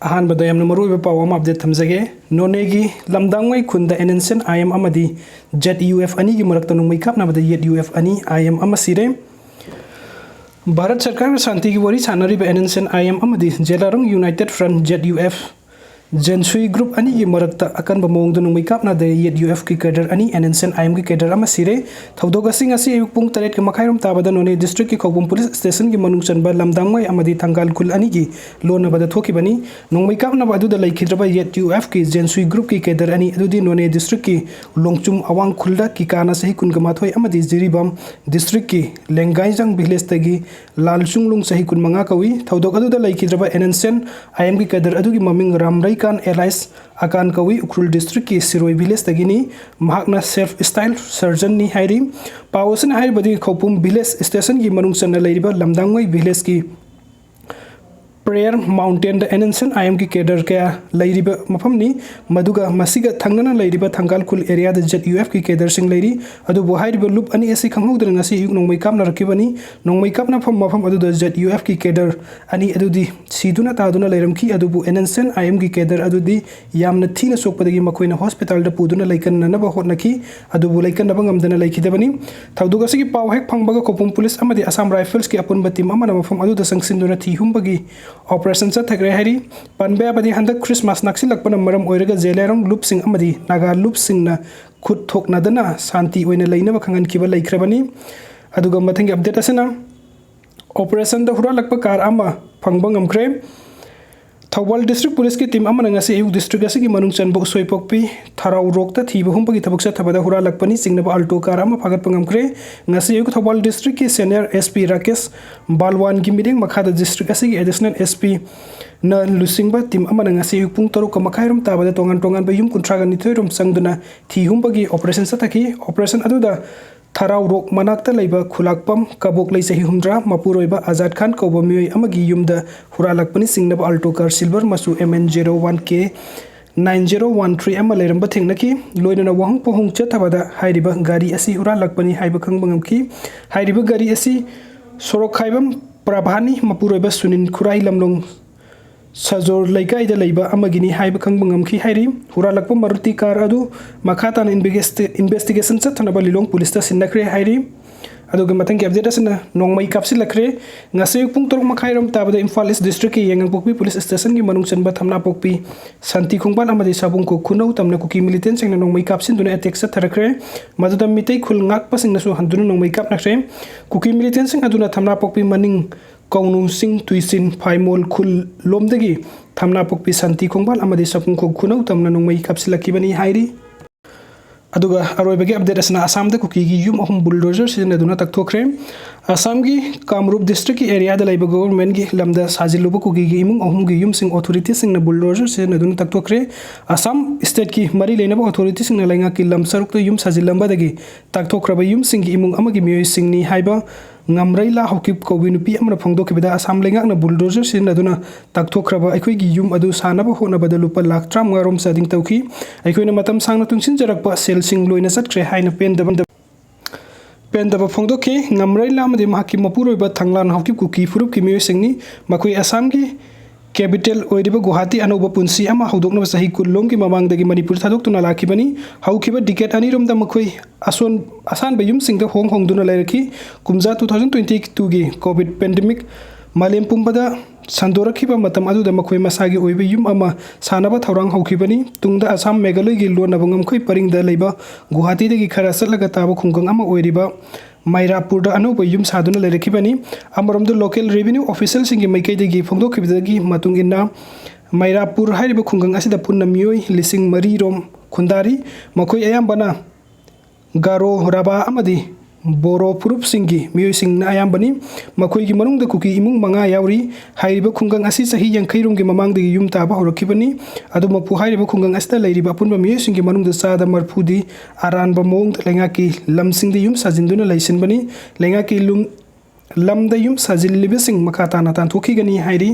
अहानबदा यामना मरुइबा पाव अमा update थमजगे नोनेगी लमदांगै खुंदा एनएनसन IM अमदी जेडयूएफ अनि की मरक्ता नोंगमै कापनाबदा जेडयूएफ अनि आईएम अमा सिरे भारत सरकार शांति की वरी सानरिबा एनएनसन आईएम अमदी जेलारंग यूनाइटेड फ्रंट जेडयूएफ जेनसुई ग्रुप अनि की मरक्ता अकन बमोंग नोंगमै कापनादा जेडयूएफ की कैडर अनि एनएनसन आईएम की कैडर अमा सिरे थौदोगसिंग असि अयुक पुंग 8 के मखाइरम ताबदा नोने डिस्ट्रिक्ट की खौबुम पुलिस स्टेशन की मनुंग चनबा लमदांगै अमदी थंगाल खुल अनि की लोनबदा थोकिबनी नोंगमै कापनाबा अदुदा लैखिद्रबा जेडयूएफ की जेनसुई ग्रुप की कैडर अनि अदुदी नोने डिस्ट्रिक्ट की लोंगचुम अवांग खुलदा की काना सही कुनगमाथोय अमदी जिरिबम डिस्ट्रिक्ट की लेंगाइजंग विलेज तगी लालचुंगलुंग सही कुनमंगा कवी थौदोग अदुदा लैखिद्रबा एनएनसन आईएम की कैडर अदुगी ममिंग रामराई कान एलाइस अकान कवी उखरुल डिस्ट्रिक्ट की सिरोई विलेज तगिनी महाकना सेल्फ स्टाइल सर्जन नि हाइरी पावसन हाइबदी खौपुम विलेज स्टेशन की मनुंग चन्ना लैरिबा लमदांगै विलेज की प्रेयर माउंटेन एनएनसन आईएम की कैडर क्या लैरिबा मफमनी मदुगा मसिगा थंगना लैरिबा थंगाल खुल एरिया द जेडयूएफ की कैडर सिंग लैरी अदु बोहाइरिबा लुप अनि एसी खंगौदन ngasi युग नोंगमै कापना रखिबनी नोंगमै कापना फम मफम अदु द जेडयूएफ की कैडर अनि अदुदी सीदुना तादुना लैरमखी अदुबु एनएनसन आईएम की कैडर अदुदी यामना थीना सोकपदगी मखोइना हॉस्पिटल द पुदुना लैकननबा होटनखी अदुबु लैकनबा ngमदना लैखिदबनी थौदुगसिगी पाव हेक फंगबगा कोपुम पुलिस अमदी असम राइफल्स की अपुनबा टीम अमना मफम अदुदा संगसिनदुना थी हुंबगी ऑपरेशन चथग्रे हरी पनबेबदी हंदक क्रिसमस नक्सिलकपन मरम ओइरगा जेलेरंग लुपसिंग अमदी नागा लुपसिंगना खुद थोकनादना शांति ओइना लैनबा खंगनखिबा लैख्रबनी अदुगा मथंगी अपडेट असना ऑपरेशन द हुरालकपा कार अमा फंगबा ngमख्रे थौबल डिस्ट्रिक्ट पुलिस की टीम अमना ngasi अयुक डिस्ट्रिक्ट असगी मनुंग चनबो सोइपोकपी थराउ रोकता थीबा हुंबगी थबक सथबदा हुरालकपनी सिंगनबा अल्टो कार अमा फागतपा ngमख्रे ngasi अयुक थौबल डिस्ट्रिक्ट की सीनियर एसपी राकेश बालवान की मीटिंग मखादा डिस्ट्रिक्ट असगी एडिशनल एसपी न लुसिंगबा टीम अमना ngasi अयुक पुंग 3 का मखाइरम ताबदा तोंगान तोंगान बा युम कुंट्रागा निथोइरम संगदुना थी हुंबगी ऑपरेशन सथकी ऑपरेशन अदुदा थराउ रोक मनाक्ता लैबा खुलाकपम कबोक लै सही हुमद्रा मपुरोइबा आजाद खान कौबा मियोय अमगी युमदा हुरालकपनी सिंगनबा अल्टो कार सिल्वर मसु MN01 के 9013 अमा लैरंबा थेंगनकी लोइनना वहंग पोहंग चथबदा हाइरिबा गाड़ी असि हुरालकपनी हाइबा खंगबंगमकी हाइरिबा गाड़ी असि सोरोक खाइबम प्रभानी मपुरोइबा सुनिन खुराई लमलोंग सजोर लैकाइदा लैबा अमगिनी हाइबा खंगबंगमकी हाइरि हुरालकपा मारुति कार अदु मखातान इन्वेस्टिगेशन चथनबा लिलोंग पुलिस ता सिन्नख्रे हाइरि अदुगा मथंगी अपडेट असना नोंगमै कापसिलख्रे ngasi पुंग 3 मखाइरम ताबदा इम्फाल ईस्ट डिस्ट्रिक्ट की यंगपोकपी पुलिस स्टेशन की मनुंग चनबा थमना पोकपी शांति खुंगबान अमदि साबुंग को खुनौ तमना कुकी मिलिटेंट सिंगना नोंगमै कापसिनदुना अटैक सथरख्रे मदुदा मितै खुल ngak pasingnasu handuna नोंगमै कापनाख्रे कुकी मिलिटेंट सिंग अदुना थमना पोकपी मनिंग कौनु सिंह तुइसिन फाइमोल खुल लोमदगी थमना पोकपी शांति खुंगबान अमदि साबुंग को खुनौ तमना नोंगमै कापसिलखिबनी हाइरि अदुगा अरोइबगे अपडेट असना असम द कुकीगी युम अहम बुलडोजर सिजन्नदुना तक्थोख्रे असम की कामरूप डिस्ट्रिक्ट की एरिया द लैब गवर्नमेंट की लमदा साजिलुब कुकीगी इमुंग अहम की युम सिंग अथॉरिटी सिंगना बुलडोजर सिजन्नदुना तक्थोख्रे असम स्टेट की मरी लेनब अथॉरिटी सिंगना लैंगा की लमसरुक तो युम साजिलंबदगी तक्थोख्रब युम सिंग की इमुंग अमगी मियोय सिंगनी हाइबा ngamrai la hokip kobi nupi amna phongdokibida asam lengakna bulldozer sinnaduna takthokhraba aikhoigi yum adu sanaba honabada lupa lakh tram ngarom sading tawki aikhoina matam sangna tungsin jarakpa selsing loina satkre haina pendaba phongdoke ngamrai la amadi mahaki mapuroiba thanglan hokip kuki furup ki miyo singni makoi asam ki capital ओइरिबा गुवाहाटी अनौबा पुंसी अमा हौदोकनबा सही कुल्लोम की ममांगदगी Manipur थादोक्तुना लाखिबनी हौखिबा decade अनिरोमदा मखोइ आसान बयुम सिंगदा Hong होंगदुना लैरखि कुमजा 2022 गी Covid pandemic मालेम पुंबदा संदोरखिबा मतम अदुदा मखोइ मसागी ओइबा युम अमा सानबा थौरांग हौखिबनी तुंगदा असम मेघालयगी लोनबा ngमखोइ परिंगदा लैबा गुवाहाटीदगी खरा सलगा ताबा खुंगंग अमा ओइरिबा माइरापुर अनौब युम सादुना लैरखिबनी अमरमद लोकल रेवेन्यू ऑफिशियल सिंगी मैकैदगी फोंदोखिबदगी मतुंगिना माइरापुर हाइरिबा खुंगंग असिदा पुन्ना मियोय लिसिंग मरी रोम खुंदारी मखोय अयाम्बना गारो राबा अमदी बोरो पुरुप सिंगी मियोय सिंगना अयाम्बनी मखोयगी मनुंगदा कुकी इमुंग मंगा यावरी हाइरिबा खुंगंग असि सही यंखैरुंगी ममांगदगी युम ताबा होरखिबनी अदु मपु हाइरिबा खुंगंग असिदा लैरिबा पुनबा मियोय सिंगी मनुंगदा सादा मरफुदी आरानबा मोंग लेंगाकी लमसिंगदी युम साजिंदुना लैसिनबनी लेंगाकी लमदा युम साजिल्लिबसिंग मखाताना तानथोखिगनी हाइरि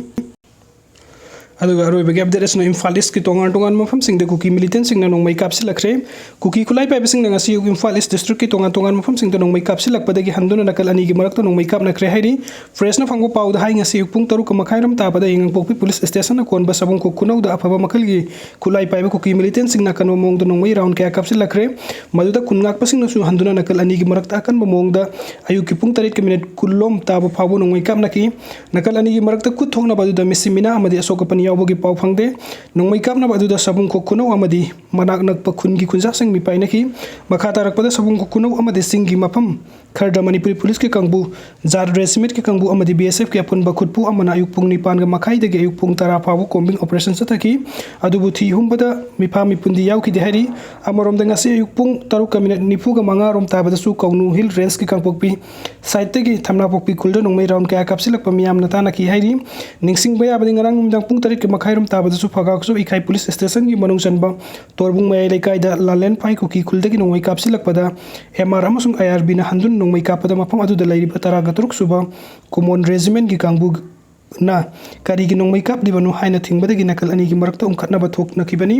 aduga aroibagi update asna Imphal East ki tongan mafamsingda kuki militant singna nongmai kapsilakre kuki khulai paibasingna ngasi Imphal East district ki tongan mafamsingda nongmai kapsilakpadagi handuna nakal anigi marakta nongmai kapnakre hairi fresh na phangbo pawda hai ngasi pung taruk makhairam tabada ingang pokpi police station na konba sabung ko kunauda afaba makalgi khulai paiba kuki militant singna kano mongda nongmai round kaya kapsilakre maduda kunnak pasingna su handuna nakal anigi marakta akan mongda ayuki pung tarit ke minute kullom taba phabu nongmai kapnaki nakal anigi marakta kuthongna baduda misimina amadi asoka यावगी पाव फंगदे नोंगमै कापना बादुदा सबुं को कुनौ अमदी मनाक नकप खुनगी खुनजा संग मिपाइनकी मखा तारकपदा सबुं को कुनौ अमदी सिंगी मफम Khardah Manipuri police के कंगबु jar रेसमिट के कंगबु अमदी BSF के अपन बखुदपु अमना अयुक पुंग निपान ग मखाई दगे अयुक पुंग तरा फाबु कोम्बिंग ऑपरेशन सतकी अदुबु थी हुंबदा मिफा मिपुंदी यावकी देहरी अमरोम दंगासे अयुक पुंग तरुक क मिनट निफु ग मंगा रोम ताबदा सु कौनु हिल रेंज के कंगपोकपी साइड तगी थमना पोकपी कुलद नोंगमै राउंड का कापसिलक पमियाम नताना की हाइरी निंगसिंग बया बदिंग रंग मुंदंग पुंग तरिक के मखाइरम ताबदसु फगाकसु इखाई पुलिस स्टेशन की मनुंग चनबा तोरबुंग मय लेकाइदा लालेन फाइ कुकी खुलदगी नोंगमै कापसिलकपदा एमआर अमसुंग आईआरबी ना हंदुन नोंगमै कापदा मफम अदुदा लैरिबा तरागा तरुक सुबा कुमोन रेजिमेंट की कांगबु ना करिगी नोंगमै कापदिबनु हाइना थिंगबदगी नकल अनिगी मरक्ता उमखटनाबा थोकनखिबनी